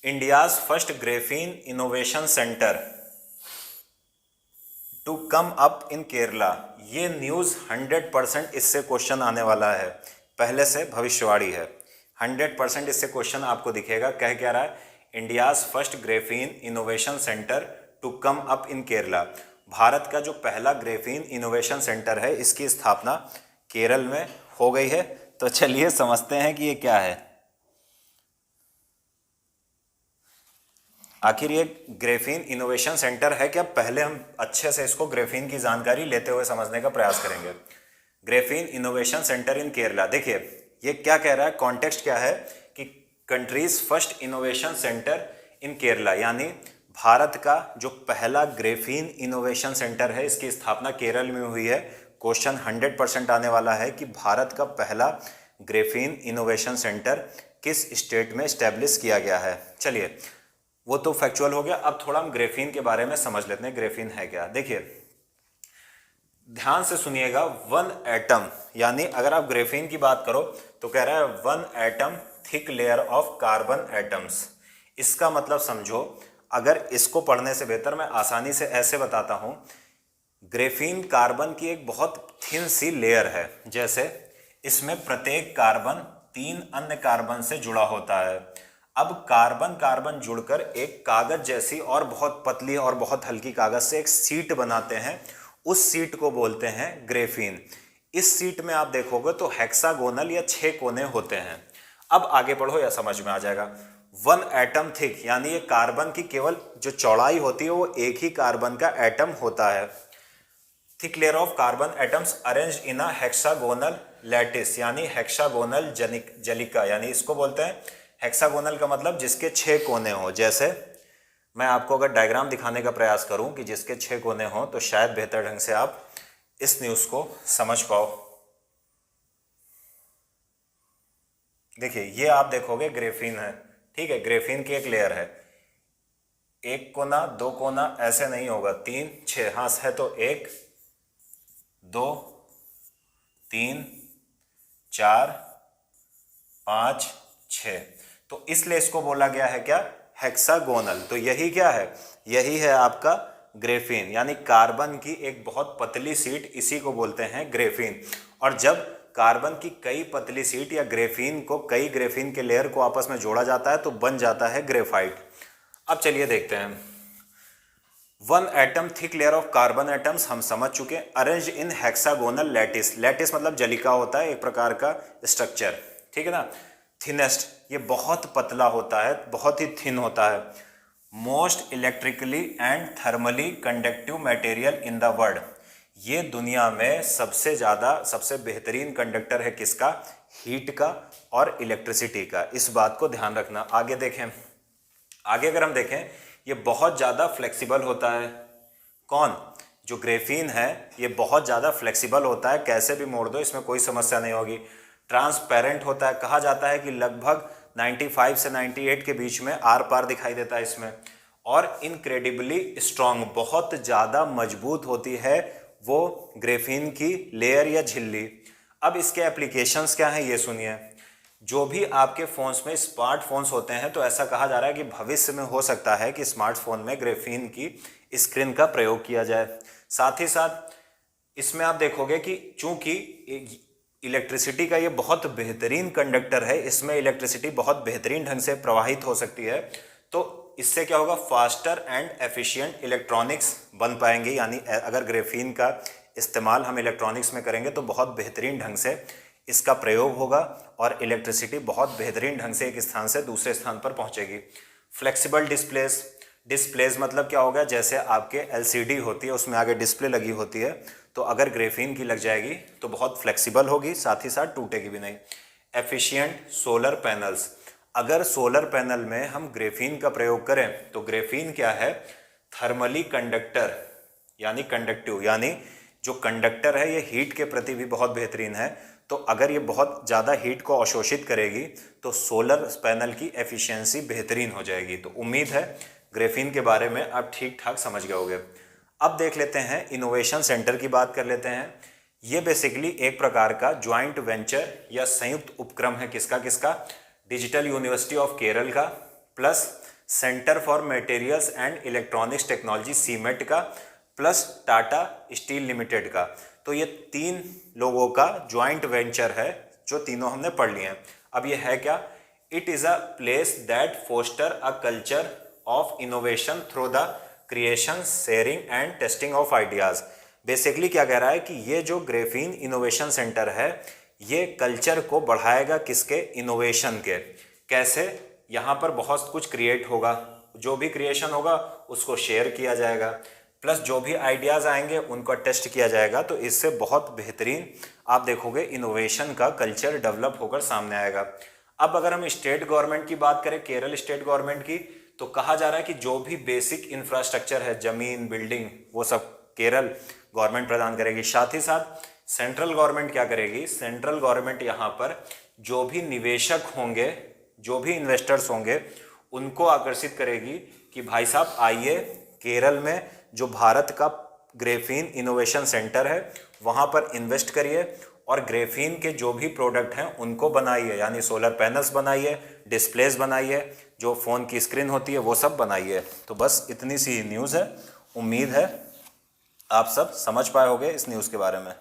India's first graphene innovation centre to come up in Kerala. ये news 100% इससे question आने वाला है, पहले से भविष्यवाणी है। 100% इससे क्वेश्चन आपको दिखेगा। कह क्या रहा है? India's first graphene innovation centre to come up in Kerala. Bharat का जो पहला ग्रेफीन इनोवेशन सेंटर है, इसकी स्थापना केरल में हो गई है। तो चलिए समझते हैं कि ये क्या है। आखिर ये ग्रेफीन इनोवेशन सेंटर है क्या? पहले हम अच्छे से इसको ग्रेफीन की जानकारी लेते हुए समझने का प्रयास करेंगे। ग्रेफीन इनोवेशन सेंटर इन केरला, देखिए ये क्या कह रहा है, कॉन्टेक्स्ट क्या है कि कंट्रीज फर्स्ट इनोवेशन सेंटर इन केरला, यानी भारत का जो पहला ग्रेफीन इनोवेशन सेंटर है, इसकी स्थापना केरल में हुई है। क्वेश्चन 100% आने वाला है कि भारत का पहला ग्रेफीन इनोवेशन सेंटर किस स्टेट में स्टैब्लिश किया गया है। चलिए, वो तो फैक्चुअल हो गया। अब थोड़ा हम ग्रेफीन के बारे में समझ लेते हैं, ग्रेफीन है क्या। देखिए ध्यान से सुनिएगा, वन एटम, यानी अगर आप ग्रेफीन की बात करो तो कह रहा है one atom thick layer of carbon atoms. इसका मतलब समझो, अगर इसको पढ़ने से बेहतर मैं आसानी से ऐसे बताता हूं, ग्रेफीन कार्बन की एक बहुत थिन सी लेयर है। जैसे इसमें प्रत्येक कार्बन 3 अन्य कार्बन से जुड़ा होता है। अब कार्बन कार्बन जुड़कर एक कागज जैसी और बहुत पतली और बहुत हल्की कागज से एक सीट बनाते हैं। उस सीट को बोलते हैं ग्रेफीन। इस सीट में आप देखोगे तो हेक्सागोनल या 6 कोने होते हैं। अब आगे पढ़ो या समझ में आ जाएगा। वन एटम थिक, यानी ये कार्बन की केवल जो चौड़ाई होती है वो एक ही कार्बन का एटम होता है। Thick layer of carbon atoms arrange in a hexagonal lattice, यानी हेक्सागोनल जलिका, यानी इसको बोलते हैं हेक्सागोनल का मतलब जिसके 6 कोने हो। जैसे मैं आपको अगर डायग्राम दिखाने का प्रयास करूं कि जिसके 6 कोने हो, तो शायद बेहतर ढंग से आप इस न्यूज़ को समझ पाओ। देखिए ये आप देखोगे ग्रेफीन है, ठीक है, ग्रेफीन की एक लेयर है। एक कोना, दो कोना ऐसे नहीं होगा, 3 6, हाँ है तो 1 2 3 4 5 6। तो इसलिए इसको बोला गया है क्या? हेक्सागोनल। तो यही क्या है? यही है आपका ग्रेफीन, यानी कार्बन की एक बहुत पतली सीट, इसी को बोलते हैं ग्रेफीन। और जब कार्बन की कई पतली सीट या ग्रेफीन को, कई ग्रेफीन के लेयर को आपस में जोड़ा जाता है तो बन जाता है ग्रेफाइट। अब चलिए देखते हैं। One atom thick layer of carbon atoms हम समझ चुके हैं। Arrange in hexagonal lattice, lattice मतलब जलिका होता है, एक प्रकार का स्ट्रक्चर, ठीक है ना। थिनेस्ट, ये बहुत पतला होता है, बहुत ही थिन होता है। Most electrically and thermally conductive material in the world, ये दुनिया में सबसे ज़्यादा, सबसे बेहतरीन कंडक्टर है किसका? हीट का और इलेक्ट्रिसिटी का। इस बात को ध्यान रखना। आगे देखें, आगे अगर हम देखें, ये बहुत ज़्यादा फ्लेक्सिबल होता है। कौन? जो ग्रेफीन है ये बहुत ज़्यादा फ्लेक्सिबल होता है, कैसे भी मोड़ दो इसमें कोई समस्या नहीं होगी। ट्रांसपेरेंट होता है, कहा जाता है कि लगभग 95 से 98 के बीच में आर पार दिखाई देता है इसमें। और इनक्रेडिबली स्ट्रांग, बहुत ज़्यादा मजबूत होती है वो ग्रेफीन की लेयर या झिल्ली। अब इसके एप्लीकेशंस क्या हैं ये सुनिए। जो भी आपके फ़ोन्स में स्मार्टफोन्स होते हैं, तो ऐसा कहा जा रहा है कि भविष्य में हो सकता है कि स्मार्टफोन में ग्रेफीन की स्क्रीन का प्रयोग किया जाए। साथ ही साथ इसमें आप देखोगे कि चूंकि इलेक्ट्रिसिटी का ये बहुत बेहतरीन कंडक्टर है, इसमें इलेक्ट्रिसिटी बहुत बेहतरीन ढंग से प्रवाहित हो सकती है, तो इससे क्या होगा? फास्टर एंड एफिशिएंट इलेक्ट्रॉनिक्स बन पाएंगे। यानी अगर ग्रेफीन का इस्तेमाल हम इलेक्ट्रॉनिक्स में करेंगे तो बहुत बेहतरीन ढंग से इसका प्रयोग होगा और इलेक्ट्रिसिटी बहुत बेहतरीन ढंग से एक स्थान से दूसरे स्थान पर पहुंचेगी। फ्लेक्सिबल डिस्प्लेस, डिस्प्लेस मतलब क्या होगा? जैसे आपके एलसीडी होती है, उसमें आगे डिस्प्ले लगी होती है, तो अगर ग्रेफीन की लग जाएगी तो बहुत फ्लेक्सिबल होगी, साथ ही साथ टूटेगी भी नहीं। एफिशिएंट सोलर पैनल्स, अगर सोलर पैनल में हम ग्रेफीन का प्रयोग करें तो ग्रेफीन क्या है? थर्मली कंडक्टर, यानी कंडक्टिव, यानी जो कंडक्टर है ये हीट के प्रति भी बहुत बेहतरीन है। तो अगर ये बहुत ज़्यादा हीट को अवशोषित करेगी तो सोलर पैनल की एफिशिएंसी बेहतरीन हो जाएगी। तो उम्मीद है ग्रेफीन के बारे में आप ठीक ठाक समझ गए होंगे। अब देख लेते हैं इनोवेशन सेंटर की बात कर लेते हैं। ये बेसिकली एक प्रकार का ज्वाइंट वेंचर या संयुक्त उपक्रम है, किसका किसका? डिजिटल यूनिवर्सिटी ऑफ केरल का plus centre for materials and electronics technology CMET का, प्लस टाटा स्टील लिमिटेड का। तो ये 3 लोगों का ज्वाइंट वेंचर है, जो तीनों हमने पढ़ लिए हैं। अब ये है क्या? It is a place that foster a culture of innovation through the creation, sharing and testing of ideas. Basically क्या कह रहा है कि ये जो ग्रेफीन इनोवेशन सेंटर है, ये कल्चर को बढ़ाएगा, किसके? इनोवेशन के। कैसे? यहाँ पर बहुत कुछ क्रिएट होगा, जो भी क्रिएशन होगा उसको शेयर किया जाएगा, प्लस जो भी आइडियाज़ आएंगे उनको टेस्ट किया जाएगा। तो इससे बहुत बेहतरीन आप देखोगे इनोवेशन का कल्चर डेवलप होकर सामने आएगा। अब अगर हम स्टेट गवर्नमेंट की बात करें, केरल स्टेट गवर्नमेंट की, तो कहा जा रहा है कि जो भी बेसिक इंफ्रास्ट्रक्चर है, जमीन, बिल्डिंग, वो सब केरल गवर्नमेंट प्रदान करेगी। साथ ही साथ सेंट्रल गवर्नमेंट क्या करेगी? सेंट्रल गवर्नमेंट यहाँ पर जो भी निवेशक होंगे, जो भी इन्वेस्टर्स होंगे, उनको आकर्षित करेगी कि भाई साहब आइए केरल में जो भारत का ग्रेफीन इनोवेशन सेंटर है वहाँ पर इन्वेस्ट करिए और ग्रेफीन के जो भी प्रोडक्ट हैं उनको बनाइए, यानी सोलर पैनल्स बनाइए, डिस्प्लेस बनाइए, जो फ़ोन की स्क्रीन होती है वो सब बनाइए। तो बस इतनी सी न्यूज़ है। उम्मीद है आप सब समझ पाए होंगे इस न्यूज़ के बारे में।